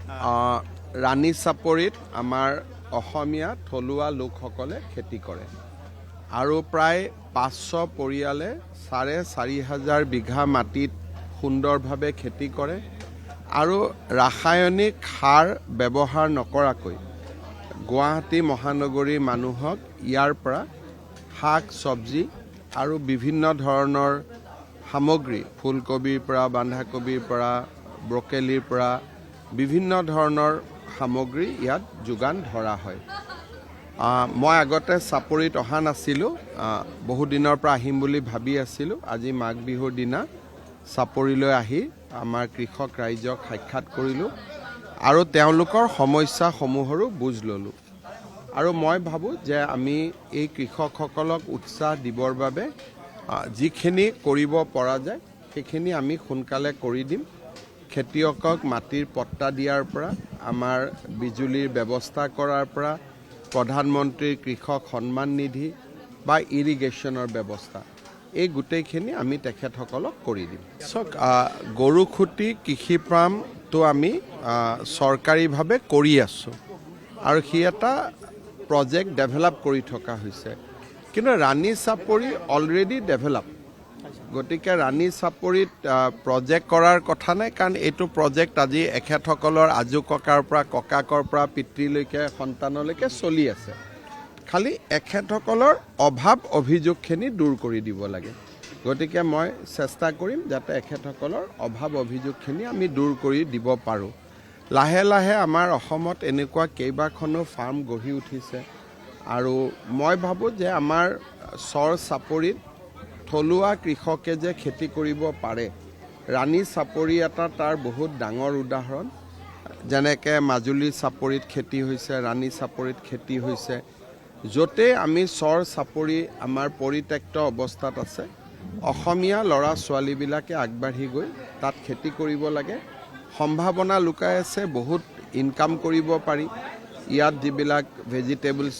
ৰাণী চাপৰিত আমাৰ অসমীয়া থলুৱা লোকসকলে খেতি কৰে আৰু প্ৰায় 500 পৰিয়ালে 4,500 বিঘা মাটিত সুন্দৰভাৱে খেতি কৰে আৰু ৰাসায়নিক সাৰ ব্যৱহাৰ নকৰাকৈ গুৱাহাটী মহানগৰীৰ মানুহক ইয়াৰ পৰা শাক চব্জি আৰু বিভিন্ন ধৰণৰ সামগ্ৰী ফুলকবিৰ পৰা বন্ধাকবিৰ পৰা ব্ৰকলিৰ পৰা বিভিন্ন ধৰণৰ সামগ্ৰী ইয়াত যোগান ধৰা হয়। মই আগতে চাপৰিত অহা নাছিলোঁ, বহু দিনৰ পৰা আহিম বুলি ভাবি আছিলোঁ। আজি মাঘ বিহুৰ দিনা চাপৰিলৈ আহি আমাৰ কৃষক ৰাইজক সাক্ষাৎ কৰিলোঁ আৰু তেওঁলোকৰ সমস্যাসমূহৰো বুজ ল'লোঁ। আৰু মই ভাবোঁ যে আমি এই কৃষকসকলক উৎসাহ দিবৰ বাবে যিখিনি কৰিব পৰা যায় সেইখিনি আমি সোনকালে কৰি দিম। খেতিয়কক মাটিৰ পট্টা দিয়াৰ পৰা আমাৰ বিজুলীৰ ব্যৱস্থা কৰাৰ পৰা প্ৰধানমন্ত্ৰীৰ কৃষক সন্মান নিধি বা ইৰিগেশ্যনৰ ব্যৱস্থা এই গোটেইখিনি আমি তেখেতসকলক কৰি দিম। চাওক, গৰুখুটি কৃষি ফাৰ্মটো আমি চৰকাৰীভাৱে কৰি আছোঁ আৰু সি এটা প্ৰজেক্ট ডেভেলপ কৰি থকা হৈছে, কিন্তু ৰাণী চাপৰি অলৰেডি ডেভেলপ। গতিকে ৰাণী চাপৰিত প্ৰজেক্ট কৰাৰ কথা নাই, কাৰণ এইটো প্ৰজেক্ট আজি এখেতসকলৰ আজো ককাৰ পৰা ককাকৰ পৰা পিতৃলৈকে সন্তানলৈকে চলি আছে। খালি এখেতসকলৰ অভাৱ অভিযোগখিনি দূৰ কৰি দিব লাগে। গতিকে মই চেষ্টা কৰিম যাতে এখেতসকলৰ অভাৱ অভিযোগখিনি আমি দূৰ কৰি দিব পাৰোঁ। লাহে লাহে আমাৰ অসমত এনেকুৱা কেইবাখনো ফাৰ্ম গঢ়ি উঠিছে আৰু মই ভাবোঁ যে আমাৰ চৰ চাপৰিত থলুৱা কৃষকে যে খেতি কৰিব পাৰে, ৰাণী চাপৰি এটা তাৰ বহুত ডাঙৰ উদাহৰণ। যেনেকৈ মাজুলী চাপৰিত খেতি হৈছে, ৰাণী চাপৰিত খেতি হৈছে। য'তেই আমি চৰ চাপৰি আমাৰ পৰিত্যক্ত অৱস্থাত আছে, অসমীয়া ল'ৰা ছোৱালীবিলাকে আগবাঢ়ি গৈ তাত খেতি কৰিব লাগে। সম্ভাৱনা লুকাই আছে, বহুত ইনকাম কৰিব পাৰি। ইয়াত যিবিলাক ভেজিটেবলছ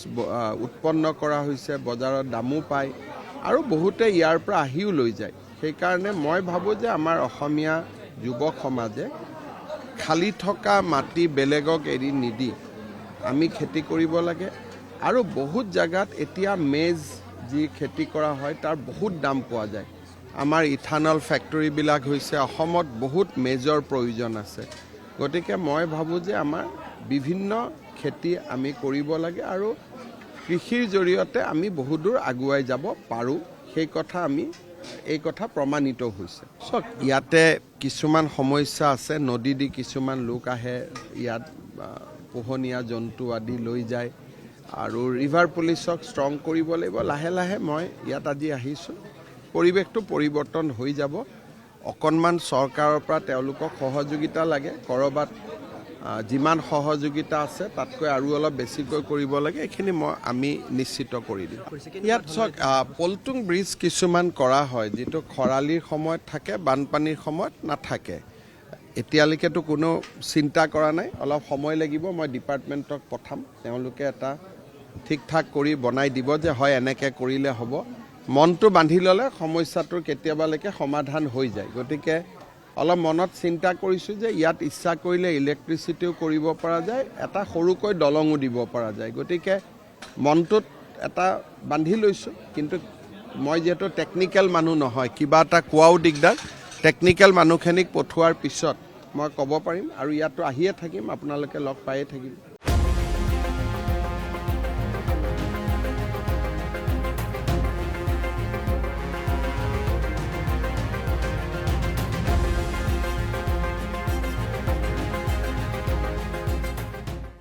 উৎপন্ন কৰা হৈছে বজাৰত দামো পায় আৰু বহুতে ইয়াৰ পৰা আহিও লৈ যায়। সেইকাৰণে মই ভাবোঁ যে আমাৰ অসমীয়া যুৱক সমাজে খালী থকা মাটি বেলেগক এৰি নিদি আমি খেতি কৰিব লাগে। আৰু বহুত জেগাত এতিয়া মেজ যি খেতি কৰা হয় তাৰ বহুত দাম পোৱা যায়। আমাৰ ইথানল ফেক্টৰীবিলাক হৈছে, অসমত বহুত মেজৰ প্ৰয়োজন আছে। গতিকে মই ভাবোঁ যে আমাৰ বিভিন্ন খেতি আমি কৰিব লাগে আৰু কৃষিৰ জৰিয়তে আমি বহুদূৰ আগুৱাই যাব পাৰোঁ। এই কথা প্ৰমাণিত হৈছে। চাওক, ইয়াতে কিছুমান সমস্যা আছে। নদী দি কিছুমান লোক আহে, ইয়াত পোহনীয়া জন্তু আদি লৈ যায় আৰু ৰিভাৰ পুলিচক ষ্ট্ৰং কৰিব লাগিব। লাহে লাহে মই ইয়াত আজি আহিছোঁ, পৰিৱেশটো পৰিৱৰ্তন হৈ যাব। অকণমান চৰকাৰৰ পৰা তেওঁলোকক সহযোগিতা লাগে। ক'ৰবাত যিমান সহযোগিতা আছে তাতকৈ আৰু অলপ বেছিকৈ কৰিব লাগে। এইখিনি আমি নিশ্চিত কৰি দিম। ইয়াত চাওক, পলটুং ব্ৰিজ কিছুমান কৰা হয় যিটো খৰালিৰ সময়ত থাকে, বানপানীৰ সময়ত নাথাকে। এতিয়ালৈকেতো কোনো চিন্তা কৰা নাই, অলপ সময় লাগিব। মই ডিপাৰ্টমেণ্টক পঠাম, তেওঁলোকে এটা ঠিক ঠাক কৰি বনাই দিব যে হয় এনেকৈ কৰিলে হ'ব। মনটো বান্ধি ল'লে সমস্যাটোৰ কেতিয়াবালৈকে সমাধান হৈ যায়। গতিকে অলপ মনত চিন্তা কৰিছোঁ যে ইয়াত ইচ্ছা কৰিলে ইলেক্ট্ৰিচিটিও কৰিব পৰা যায়, এটা সৰুকৈ দলঙো দিব পৰা যায়। গতিকে মনটোত এটা বান্ধি লৈছোঁ, কিন্তু মই যিহেতু টেকনিকেল মানুহ নহয়, কিবা এটা কোৱাও দিগদাৰ। টেকনিকেল মানুহখিনিক পঠোৱাৰ পিছত মই ক'ব পাৰিম আৰু ইয়াতো আহিয়ে থাকিম, আপোনালোকে লগ পায়ে থাকিম।